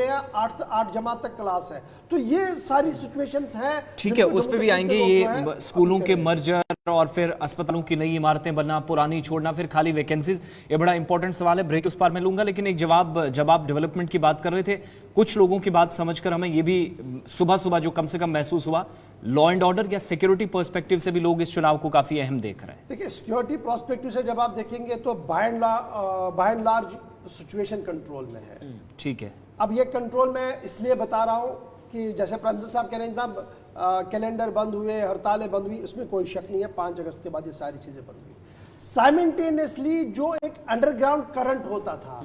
रहे हैं, 8 जमात तक क्लास है। तो ये सारी सिचुएशंस हैं। ठीक है, उस पे भी आएंगे। ये स्कूलों के मर्जर और फिर अस्पतालों की नई इमारतें बनना, पुरानी छोड़ना, फिर खाली वैकेंसीज, ये बड़ा इंपॉर्टेंट सवाल है। ब्रेक उस पर मैं लूंगा, लेकिन एक जब आप डेवलपमेंट की बात कर रहे थे, कुछ लोगों की बात समझकर हमें ये भी सुबह सुबह जो कम से कम महसूस हुआ, लॉ एंड ऑर्डर या सिक्योरिटी पर्सपेक्टिव से भी लोग इस चुनाव को काफी अहम देख रहे हैं। देखिए, सिक्योरिटी पर्सपेक्टिव से जब आप देखेंगे तो by and large situation control में है। ठीक है, अब ये कंट्रोल मैं इसलिए बता रहा हूं कि जैसे प्राइम मिनिस्टर साहब कह रहे हैं जनाब कैलेंडर बंद हुए, हड़तालें बंद हुई, इसमें कोई शक नहीं है। 5 अगस्त के बाद ये सारी चीजें बंद हुई। साइमल्टेनियसली जो एक अंडरग्राउंड करंट होता था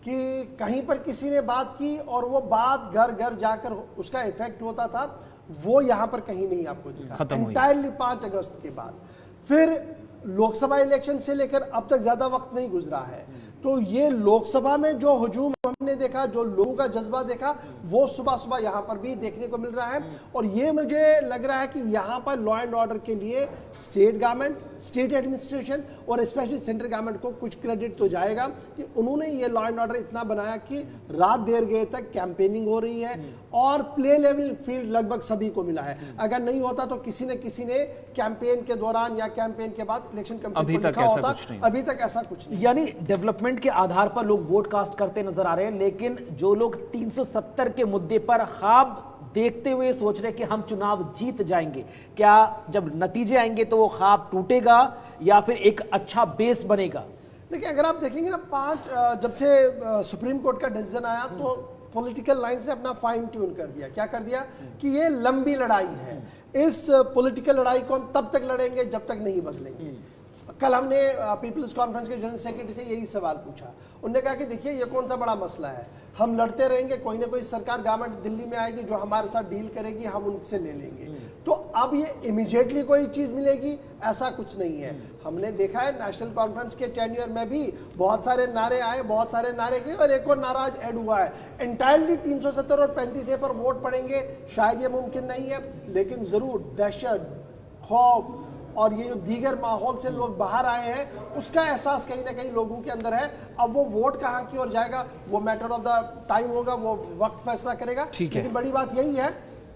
कि कहीं पर किसी ने बात की और वो बात घर घर जाकर उसका इफेक्ट होता था, वो यहां पर कहीं नहीं आपको दिखा एंटायरली 5 अगस्त के बाद। फिर लोकसभा इलेक्शन से लेकर अब तक ज्यादा वक्त नहीं गुजरा है, तो ये लोकसभा में जो हुजूम हमने देखा, जो लोगों का जज्बा देखा, वो सुबह सुबह यहाँ पर भी देखने को मिल रहा है। और ये मुझे लग रहा है कि यहाँ पर लॉ एंड ऑर्डर के लिए स्टेट गवर्नमेंट, स्टेट एडमिनिस्ट्रेशन और स्पेशली सेंट्रल गवर्नमेंट को कुछ क्रेडिट तो जाएगा कि उन्होंने ये लॉ एंड ऑर्डर इतना बनाया कि रात देर गए तक कैंपेनिंग हो रही है और प्ले लेवल फील्ड लगभग सभी को मिला है। अगर नहीं होता तो किसी ने कैंपेन के दौरान या कैंपेन के बाद इलेक्शन कमीशन अभी तक ऐसा कुछ नहीं। यानी डेवलपमेंट के आधार पर लोग वोट कास्ट करते नजर आ रहे हैं, लेकिन जो लोग 370 के मुद्दे पर ख्वाब देखते हुए सोच रहे कि हम चुनाव जीत जाएंगे, क्या जब नतीजे आएंगे तो वो ख्वाब टूटेगा या फिर एक अच्छा बेस बनेगा? देखिए, अगर आप देखेंगे ना, जब से सुप्रीम कोर्ट का डिसीजन आया तो पॉलिटिकल लाइन से अपना फाइन ट्यून कर दिया। क्या कर दिया कि ये लंबी लड़ाई है, इस पॉलिटिकल लड़ाई को हम तब तक लड़ेंगे जब तक नहीं बदलेंगे। कल हमने पीपल्स कॉन्फ्रेंस के जनरल सेक्रेटरी से यही सवाल पूछा। उन्होंने कहा कि देखिए, ये कौन सा बड़ा मसला है, हम लड़ते रहेंगे, कोई ना कोई सरकार गवर्नमेंट दिल्ली में आएगी जो हमारे साथ डील करेगी, हम उनसे ले लेंगे। तो अब ये इमीडिएटली कोई चीज मिलेगी ऐसा कुछ नहीं है। हमने देखा है नेशनल कॉन्फ्रेंस के टेन्योर में भी बहुत सारे नारे आए, बहुत सारे नारे गए और एक और नाराज ऐड हुआ है। एंटायरली 370 और 35 पर वोट पड़ेंगे शायद ये मुमकिन नहीं है, लेकिन जरूर दहशत, खौफ और ये जो दीगर माहौल से लोग बाहर आए हैं, उसका एहसास कहीं ना कहीं लोगों के अंदर है। अब वो वोट कहाँ की ओर जाएगा, वो मैटर ऑफ द टाइम होगा, वो वक्त फैसला करेगा। लेकिन बड़ी बात यही है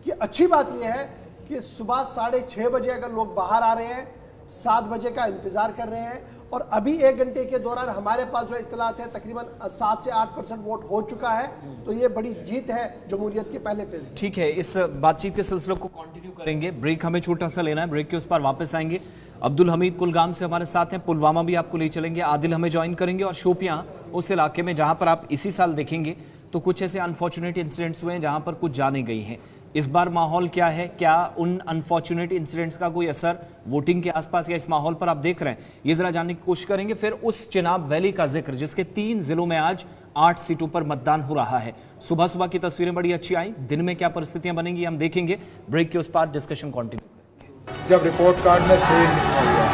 कि अच्छी बात यह है कि सुबह 6:30 बजे अगर लोग बाहर आ रहे हैं, 7 बजे का इंतजार कर रहे हैं, और अभी 1 घंटे के दौरान हमारे पास जो इत्तलात है तकरीबन 7 से 8% वोट हो चुका है। तो ये बड़ी जीत है जमहूरियत के पहले फेज। ठीक है, इस बातचीत के सिलसिले को कंटिन्यू करेंगे। ब्रेक हमें छोटा सा लेना है, ब्रेक के उस पर वापस आएंगे। अब्दुल हमीद कुलगाम से हमारे साथ हैं, पुलवामा भी आपको ले चलेंगे, आदिल हमें ज्वाइन करेंगे और शोपियां उस इलाके में जहां पर आप इसी साल देखेंगे तो कुछ ऐसे अनफॉर्चुनेट इंसिडेंट्स हुए हैं जहां पर कुछ जाने गई हैं। इस बार माहौल क्या है, क्या उन अनफॉर्चुनेट इंसिडेंट्स का कोई असर वोटिंग के आसपास या इस माहौल पर आप देख रहे हैं, ये जरा जानने की कोशिश करेंगे। फिर उस चिनाब वैली का जिक्र जिसके 3 जिलों में आज 8 सीटों पर मतदान हो रहा है। सुबह सुबह की तस्वीरें बड़ी अच्छी आई, दिन में क्या परिस्थितियां बनेंगी हम देखेंगे। ब्रेक के उस पार डिस्कशन कंटिन्यू। जब रिपोर्ट कार्ड में फेल निकला हुआ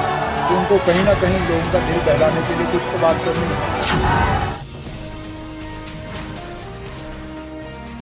तो उनको कहीं ना कहीं लोगों का दिल बहलाने के लिए कुछ तो बात करनी है।